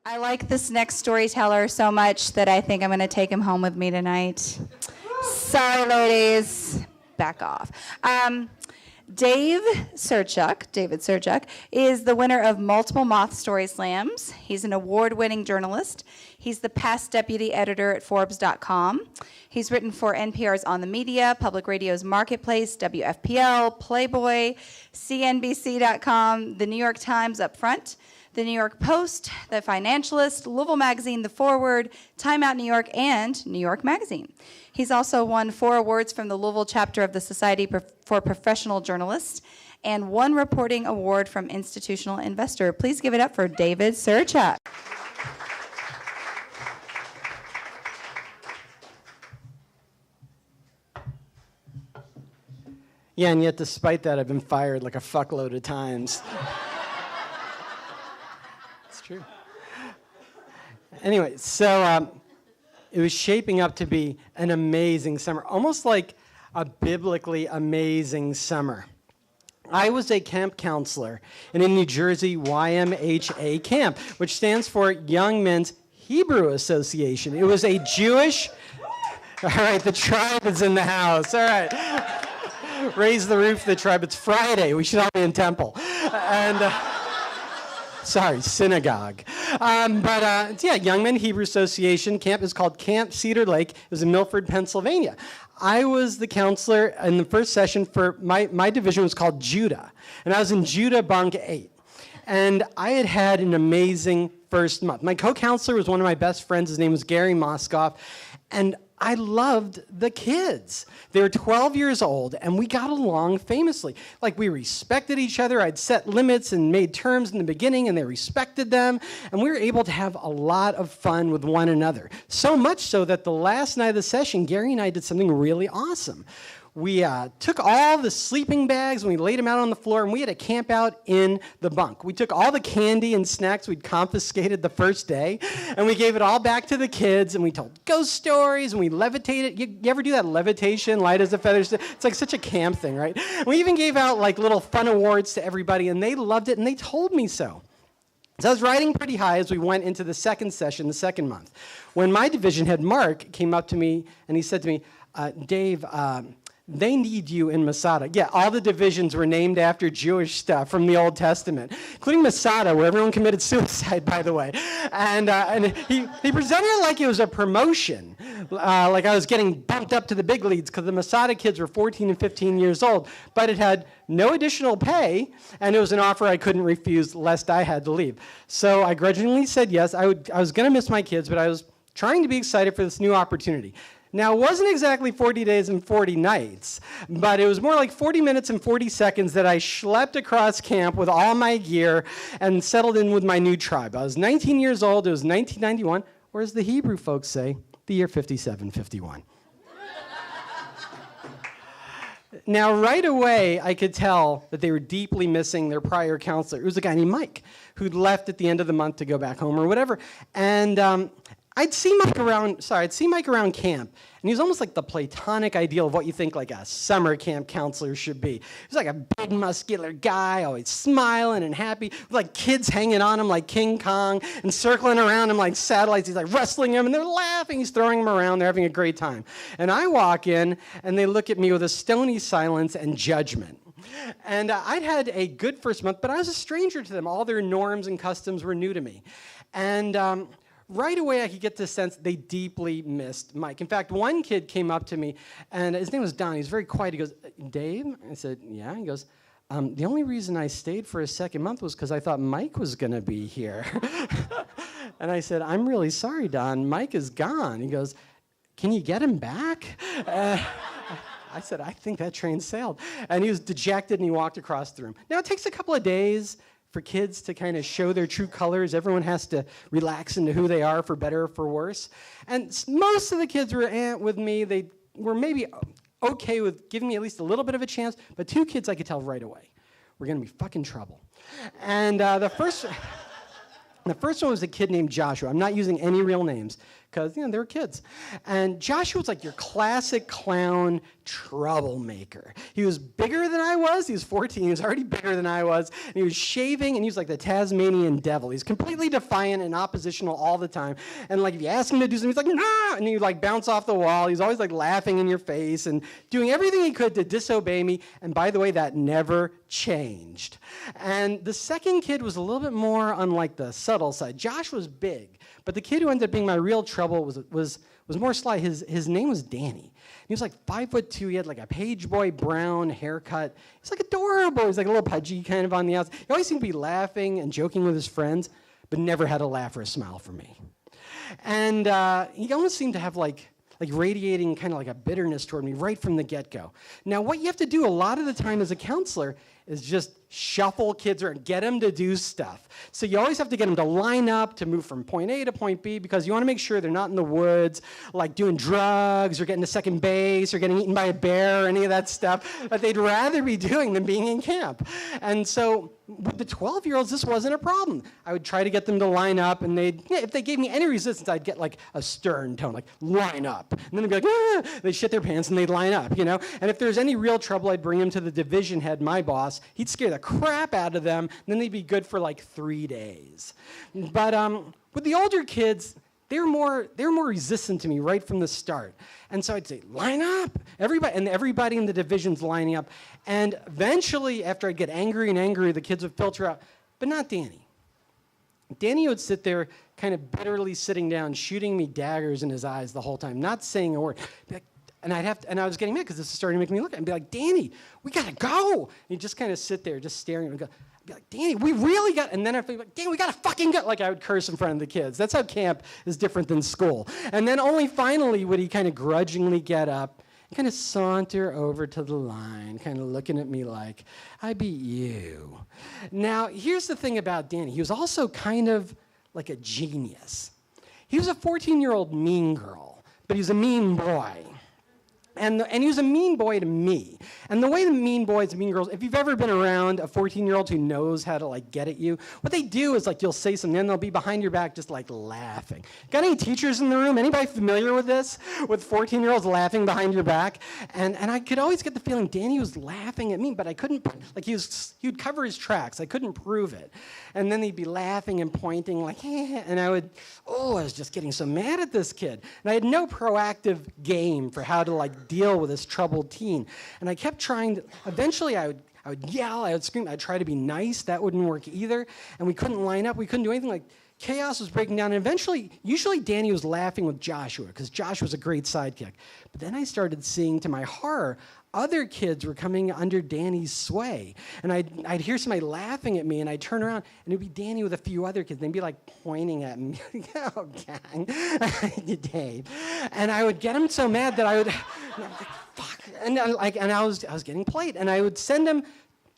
I like this next storyteller so much that I think I'm going to take him home with me tonight. Sorry, ladies. Back off. David Serchuk, is the winner of multiple Moth Story Slams. He's an award-winning journalist. He's the past deputy editor at Forbes.com. He's written for NPR's On the Media, Public Radio's Marketplace, WFPL, Playboy, CNBC.com, The New York Times Up Front, The New York Post, The Financialist, Louisville Magazine, The Forward, Time Out New York, and New York Magazine. He's also won 4 awards from the Louisville chapter of the Society for Professional Journalists and 1 reporting award from Institutional Investor. Please give it up for David Serchuk. Yeah, and yet despite that, I've been fired like a fuckload of times. It's true. Anyway, so it was shaping up to be an amazing summer, almost like a biblically amazing summer. I was a camp counselor in a New Jersey YMHA camp, which stands for Young Men's Hebrew Association. It was a Jewish... All right, the tribe is in the house. All right. Raise the roof of the tribe. It's Friday. We should all be in temple. And... Sorry, synagogue. Yeah, Young Men Hebrew Association camp is called Camp Cedar Lake. It was in Milford, Pennsylvania. I was the counselor in the first session for my division was called Judah. And I was in Judah Bunk 8. And I had an amazing first month. My co-counselor was one of my best friends. His name was Gary Moskoff. And I loved the kids. They were 12 years old, and we got along famously. Like, we respected each other. I'd set limits and made terms in the beginning, and they respected them. And we were able to have a lot of fun with one another. So much so that the last night of the session, Gary and I did something really awesome. We took all the sleeping bags and we laid them out on the floor, and we had a camp out in the bunk. We took all the candy and snacks we'd confiscated the first day, and we gave it all back to the kids, and we told ghost stories, and we levitated. You ever do that levitation, light as a feather? It's like such a camp thing, right? We even gave out like little fun awards to everybody, and they loved it, and they told me so. So I was riding pretty high as we went into the second session, the second month, when my division head, Mark, came up to me, and he said to me, Dave, they need you in Masada. Yeah, all the divisions were named after Jewish stuff from the Old Testament, including Masada, where everyone committed suicide, by the way. And he presented it like it was a promotion, like I was getting bumped up to the big leagues because the Masada kids were 14 and 15 years old, but it had no additional pay, and it was an offer I couldn't refuse lest I had to leave. So I grudgingly said yes. I was going to miss my kids, but I was trying to be excited for this new opportunity. Now, it wasn't exactly 40 days and 40 nights, but it was more like 40 minutes and 40 seconds that I schlepped across camp with all my gear and settled in with my new tribe. I was 19 years old. It was 1991, or as the Hebrew folks say, the year 5751. Now, right away, I could tell that they were deeply missing their prior counselor. It was a guy named Mike who'd left at the end of the month to go back home or whatever. And I'd see Mike around camp, and he was almost like the platonic ideal of what you think like a summer camp counselor should be. He was like a big, muscular guy, always smiling and happy, with like kids hanging on him like King Kong and circling around him like satellites. He's like wrestling them, and they're laughing. He's throwing them around. They're having a great time. And I walk in, and they look at me with a stony silence and judgment. And I'd had a good first month, but I was a stranger to them. All their norms and customs were new to me. And right away, I could get the sense they deeply missed Mike. In fact, one kid came up to me, and his name was Don. He was very quiet. He goes, Dave? I said, yeah. He goes, the only reason I stayed for a second month was because I thought Mike was going to be here. And I said, I'm really sorry, Don. Mike is gone. He goes, can you get him back? I said, I think that train sailed. And he was dejected, and he walked across the room. Now, it takes a couple of days for kids to kind of show their true colors. Everyone has to relax into who they are, for better or for worse. And most of the kids were with me. They were maybe okay with giving me at least a little bit of a chance, but 2 kids I could tell right away were going to be fucking trouble. And the first one was a kid named Joshua. I'm not using any real names, because, they were kids. And Joshua was like your classic clown troublemaker. He was bigger than I was. He was 14. He was already bigger than I was. And he was shaving, and he was like the Tasmanian devil. He's completely defiant and oppositional all the time. And like if you ask him to do something, he's like, nah! And he'd like bounce off the wall. He's always like laughing in your face and doing everything he could to disobey me. And by the way, that never changed. And the second kid was a little bit more on like the subtle side. Josh was big, but the kid who ended up being my real trouble was more sly. His name was Danny. He was like 5'2". He had like a page boy brown haircut. He's like adorable. He's like a little pudgy kind of on the outside. He always seemed to be laughing and joking with his friends, but never had a laugh or a smile for me. And he almost seemed to have like radiating kind of like a bitterness toward me right from the get-go. Now, what you have to do a lot of the time as a counselor is just shuffle kids around, get them to do stuff. So you always have to get them to line up to move from point A to point B because you want to make sure they're not in the woods, like doing drugs or getting to second base or getting eaten by a bear or any of that stuff that they'd rather be doing than being in camp. And so with the 12-year-olds, this wasn't a problem. I would try to get them to line up, and if they gave me any resistance, I'd get like a stern tone, like line up. And then they'd be like, ah! They'd shit their pants and they'd line up, And if there's any real trouble, I'd bring them to the division head, my boss. He'd scare the crap out of them, and then they'd be good for like 3 days. But with the older kids, they're more resistant to me right from the start. And so I'd say, line up, everybody in the division's lining up. And eventually, after I'd get angry and angry, the kids would filter out, but not Danny. Danny would sit there kind of bitterly sitting down, shooting me daggers in his eyes the whole time, not saying a word. Be like, and I was getting mad because this was starting to make me look at him and be like, Danny, we gotta go. And he'd just kind of sit there, just staring at me and go, I'd be like, Danny, we really got, and then I'd be like, Danny, we gotta fucking go. Like I would curse in front of the kids. That's how camp is different than school. And then only finally would he kind of grudgingly get up and kind of saunter over to the line, kind of looking at me like, I beat you. Now, here's the thing about Danny. He was also kind of like a genius. He was a 14-year-old mean girl, but he was a mean boy. And he was a mean boy to me. And the way the mean boys and mean girls, if you've ever been around a 14-year-old who knows how to like get at you, what they do is like you'll say something and they'll be behind your back just like laughing. Got any teachers in the room? Anybody familiar with this? With 14-year-olds laughing behind your back? And I could always get the feeling Danny was laughing at me, but I couldn't, like he would cover his tracks. I couldn't prove it. And then he'd be laughing and pointing like, eh, and I was just getting so mad at this kid. And I had no proactive game for how to like deal with this troubled teen. And I kept trying to, eventually I would yell, I would scream, I'd try to be nice. That wouldn't work either. And we couldn't line up. We couldn't do anything. Like chaos was breaking down. And eventually, usually Danny was laughing with Joshua because Joshua was a great sidekick. But then I started seeing, to my horror, other kids were coming under Danny's sway. And I'd hear somebody laughing at me, and I'd turn around, and it'd be Danny with a few other kids. They'd be like pointing at me. Oh, gang. Dave. And I would get them so mad that I would, like, fuck. And I was getting played. And I would send them,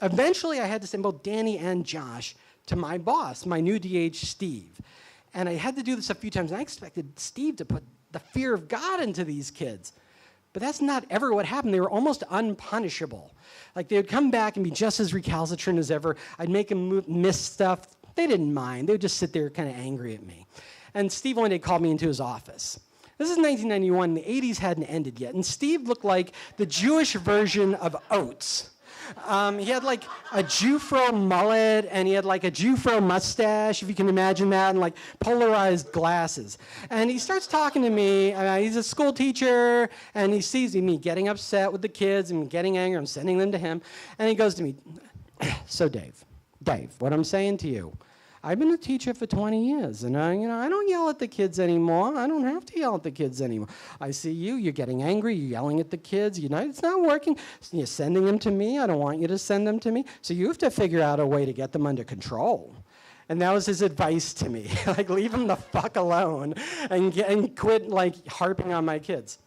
eventually I had to send both Danny and Josh to my boss, my new DH, Steve. And I had to do this a few times, and I expected Steve to put the fear of God into these kids. But that's not ever what happened. They were almost unpunishable. Like they would come back and be just as recalcitrant as ever. I'd make them miss stuff. They didn't mind. They would just sit there kind of angry at me. And Steve one day called me into his office. This is 1991. The 80s hadn't ended yet. And Steve looked like the Jewish version of Oates. He had like a Jufro mullet, and he had like a Jufro mustache, if you can imagine that, and like polarized glasses. And he starts talking to me. He's a school teacher, and he sees me getting upset with the kids and getting angry. I'm sending them to him. And he goes to me, so Dave, what I'm saying to you, I've been a teacher for 20 years, and I don't yell at the kids anymore. I don't have to yell at the kids anymore. I see you're getting angry, you're yelling at the kids, it's not working. You're sending them to me, I don't want you to send them to me. So you have to figure out a way to get them under control. And that was his advice to me, like leave them the fuck alone and quit like harping on my kids.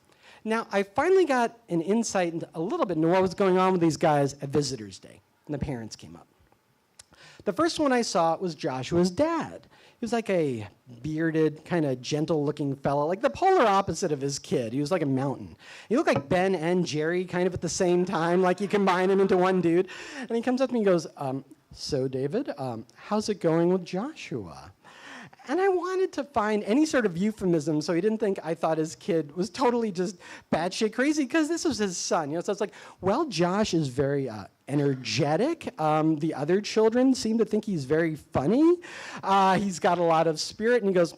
Now, I finally got an insight into a little bit into what was going on with these guys at Visitors Day, and the parents came up. The first one I saw was Joshua's dad. He was like a bearded, kind of gentle-looking fellow, like the polar opposite of his kid. He was like a mountain. He looked like Ben and Jerry kind of at the same time, like you combine them into one dude. And he comes up to me and goes, so David, how's it going with Joshua? And I wanted to find any sort of euphemism so he didn't think I thought his kid was totally just batshit crazy, because this was his son. So it's like, well, Josh is very energetic. The other children seem to think he's very funny. He's got a lot of spirit. And he goes,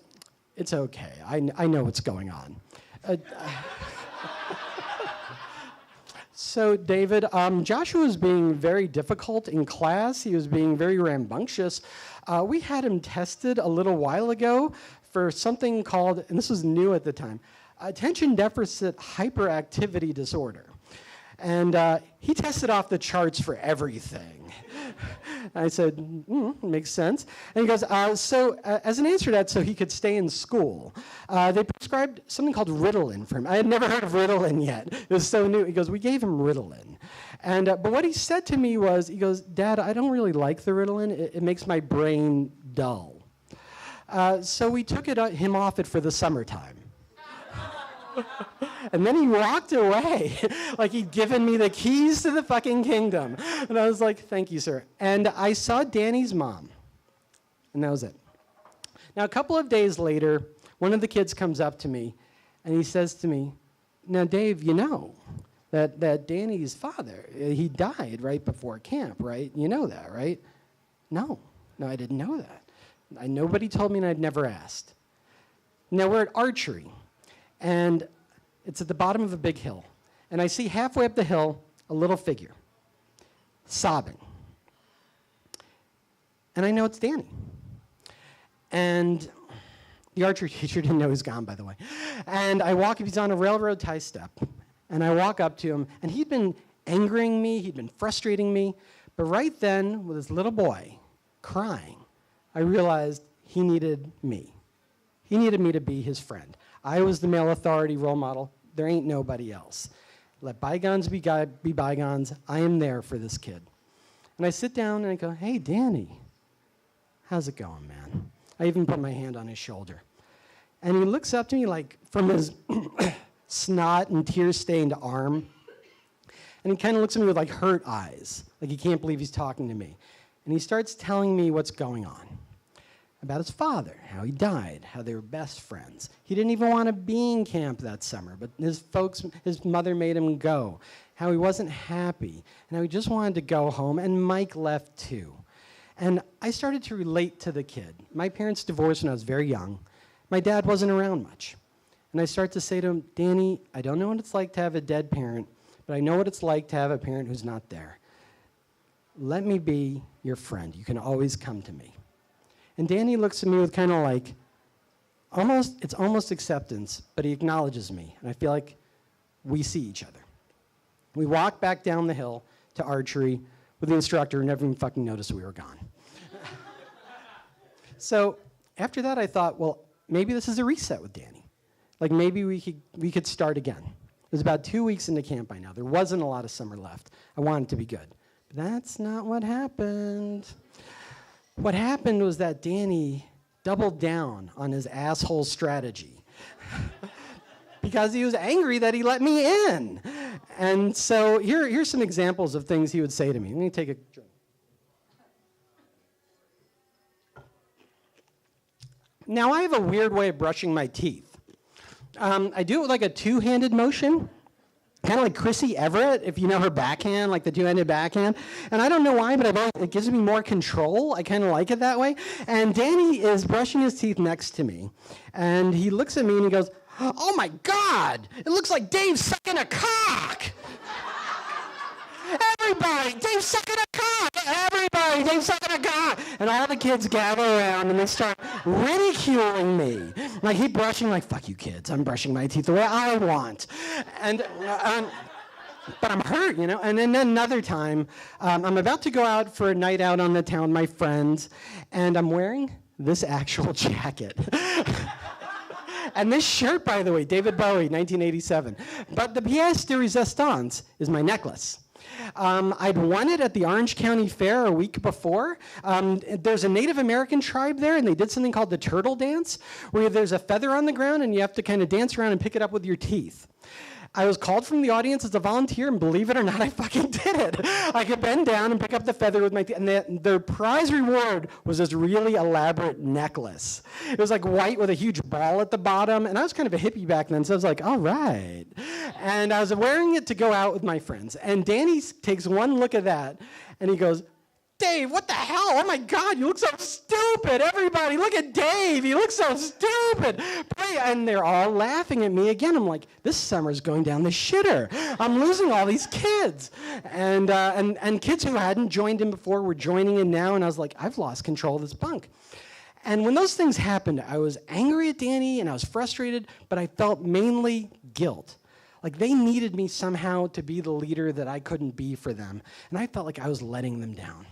it's okay. I know what's going on. So, David, Joshua was being very difficult in class. He was being very rambunctious. We had him tested a little while ago for something called, and this was new at the time, attention deficit hyperactivity disorder. And he tested off the charts for everything. I said, makes sense. And he goes, as an answer to that, so he could stay in school, they prescribed something called Ritalin for him. I had never heard of Ritalin yet. It was so new. He goes, we gave him Ritalin. And but what he said to me was, he goes, Dad, I don't really like the Ritalin. It makes my brain dull. So we took him off it for the summertime. And then he walked away like he'd given me the keys to the fucking kingdom. And I was like, thank you, sir. And I saw Danny's mom. And that was it. Now, a couple of days later, one of the kids comes up to me, and he says to me, now, Dave, you know that Danny's father, he died right before camp, right? You know that, right? No, I didn't know that. Nobody told me, and I'd never asked. Now, we're at archery. And it's at the bottom of a big hill. And I see halfway up the hill a little figure, sobbing. And I know it's Danny. And the archery teacher didn't know he was gone, by the way. And I walk, he's on a railroad tie step. And I walk up to him, and he'd been angering me, he'd been frustrating me. But right then, with this little boy crying, I realized he needed me. He needed me to be his friend. I was the male authority role model. There ain't nobody else. Let bygones be bygones. I am there for this kid. And I sit down and I go, hey, Danny, how's it going, man? I even put my hand on his shoulder. And he looks up to me like from his snot and tear-stained arm. And he kind of looks at me with like hurt eyes, like he can't believe he's talking to me. And he starts telling me what's going on. About his father, how he died, how they were best friends. He didn't even want to be in camp that summer, but his mother made him go. How he wasn't happy, and how he just wanted to go home, and Mike left too. And I started to relate to the kid. My parents divorced when I was very young. My dad wasn't around much. And I start to say to him, Danny, I don't know what it's like to have a dead parent, but I know what it's like to have a parent who's not there. Let me be your friend. You can always come to me. And Danny looks at me with kind of like, it's almost acceptance, but he acknowledges me. And I feel like we see each other. We walk back down the hill to archery with the instructor, and never even fucking noticed we were gone. So after that, I thought, well, maybe this is a reset with Danny. Like maybe we could start again. It was about 2 weeks into camp by now. There wasn't a lot of summer left. I wanted it to be good. But that's not what happened. What happened was that Danny doubled down on his asshole strategy because he was angry that he let me in. And so here's some examples of things he would say to me. Let me take a drink. Now, I have a weird way of brushing my teeth. I do it with like a two-handed motion. Kind of like Chrissy Everett, if you know her backhand, like the two-handed backhand. And I don't know why, but it gives me more control. I kind of like it that way. And Danny is brushing his teeth next to me. And he looks at me and he goes, oh my God, it looks like Dave's sucking a cock. Everybody, Dave's sucking a cock. Everybody, Dave's sucking a cock. And all the kids gather around and they start ridiculing me. Like he brushing, like, fuck you kids, I'm brushing my teeth the way I want. And but I'm hurt, you know. And then another time, I'm about to go out for a night out on the town with my friends, and I'm wearing this actual jacket. And this shirt, by the way, David Bowie, 1987. But the pièce de résistance is my necklace. I'd won it at the Orange County Fair a week before. There's a Native American tribe there, and they did something called the turtle dance, where there's a feather on the ground, and you have to kind of dance around and pick it up with your teeth. I was called from the audience as a volunteer, and believe it or not, I fucking did it. I could bend down and pick up the feather with my teeth, and the prize reward was this really elaborate necklace. It was like white with a huge ball at the bottom, and I was kind of a hippie back then, so I was like, all right. And I was wearing it to go out with my friends, and Danny takes one look at that, and he goes, Dave, what the hell? Oh my God, you look so stupid. Everybody, look at Dave. He looks so stupid. And they're all laughing at me again. I'm like, this summer's going down the shitter. I'm losing all these kids. And kids who hadn't joined in before were joining in now. And I was like, I've lost control of this bunk. And when those things happened, I was angry at Danny and I was frustrated, but I felt mainly guilt. Like they needed me somehow to be the leader that I couldn't be for them. And I felt like I was letting them down.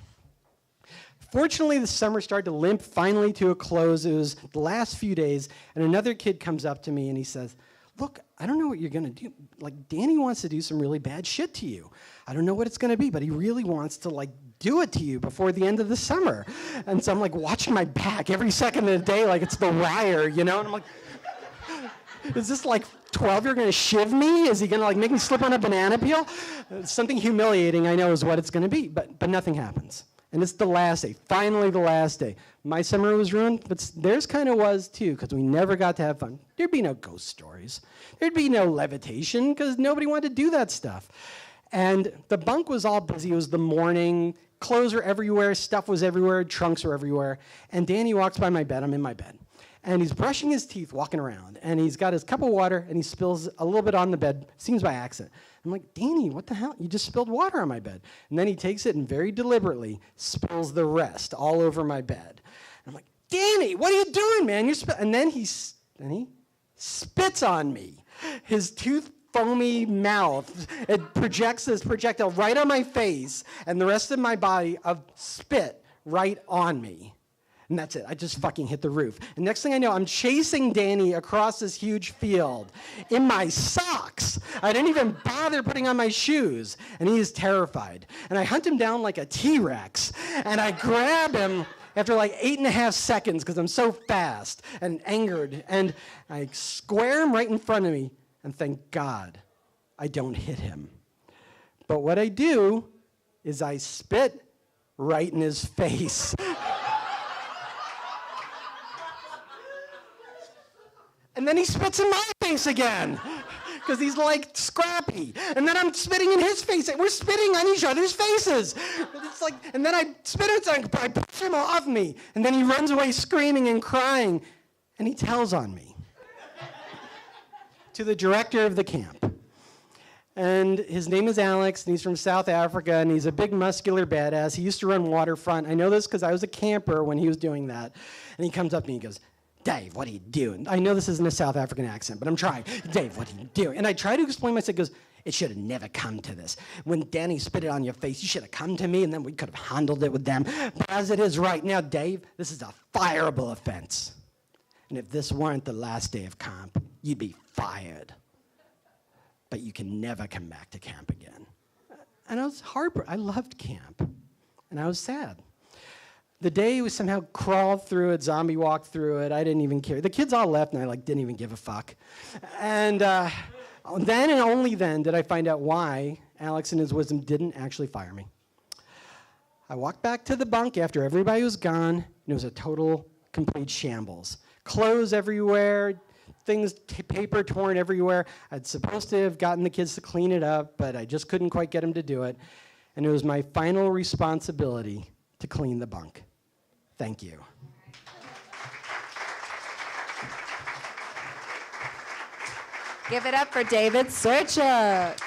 Fortunately, the summer started to limp finally to a close. It was the last few days, and another kid comes up to me and he says, look, I don't know what you're going to do. Like, Danny wants to do some really bad shit to you. I don't know what it's going to be, but he really wants to, like, do it to you before the end of the summer. And so I'm, like, watching my back every second of the day like it's The Wire, you know? And I'm like, is this, like, 12 you're going to shiv me? Is he going to, like, make me slip on a banana peel? Something humiliating, I know, is what it's going to be, but nothing happens. And it's the last day, finally the last day. My summer was ruined, but theirs kind of was too, because we never got to have fun. There'd be no ghost stories. There'd be no levitation, because nobody wanted to do that stuff. And the bunk was all busy. It was the morning. Clothes were everywhere. Stuff was everywhere. Trunks were everywhere. And Danny walks by my bed. I'm in my bed. And he's brushing his teeth, walking around. And he's got his cup of water, and he spills a little bit on the bed. Seems by accident. I'm like, Danny, what the hell? You just spilled water on my bed. And then he takes it and very deliberately spills the rest all over my bed. And I'm like, Danny, what are you doing, man? And then he spits on me. His tooth foamy mouth, it projects this projectile right on my face and the rest of my body of spit right on me. And that's it. I just fucking hit the roof. And next thing I know, I'm chasing Danny across this huge field in my socks. I didn't even bother putting on my shoes. And he is terrified. And I hunt him down like a T-Rex. And I grab him after like 8.5 seconds because I'm so fast and angered. And I square him right in front of me. And thank God I don't hit him. But what I do is I spit right in his face. And then he spits in my face again, because he's like scrappy. And then I'm spitting in his face. We're spitting on each other's faces. It's like, and then I spit it, I push him off me. And then he runs away screaming and crying. And he tells on me to the director of the camp. And his name is Alex, and he's from South Africa, and he's a big muscular badass. He used to run Waterfront. I know this because I was a camper when he was doing that. And he comes up to me and he goes, Dave, what are you doing? I know this isn't a South African accent, but I'm trying. Dave, what are you doing? And I try to explain myself. He goes, it should have never come to this. When Danny spit it on your face, you should have come to me, and then we could have handled it with them. But as it is right now, Dave, this is a fireable offense. And if this weren't the last day of camp, you'd be fired. But you can never come back to camp again. And I was heartbroken. I loved camp, and I was sad. The day we somehow crawled through it, zombie walked through it. I didn't even care. The kids all left, and I didn't even give a fuck. And then and only then did I find out why Alex in his wisdom didn't actually fire me. I walked back to the bunk after everybody was gone, and it was a total, complete shambles. Clothes everywhere, things, paper torn everywhere. I'd supposed to have gotten the kids to clean it up, but I just couldn't quite get them to do it. And it was my final responsibility to clean the bunk. Thank you. Give it up for David Serchuk.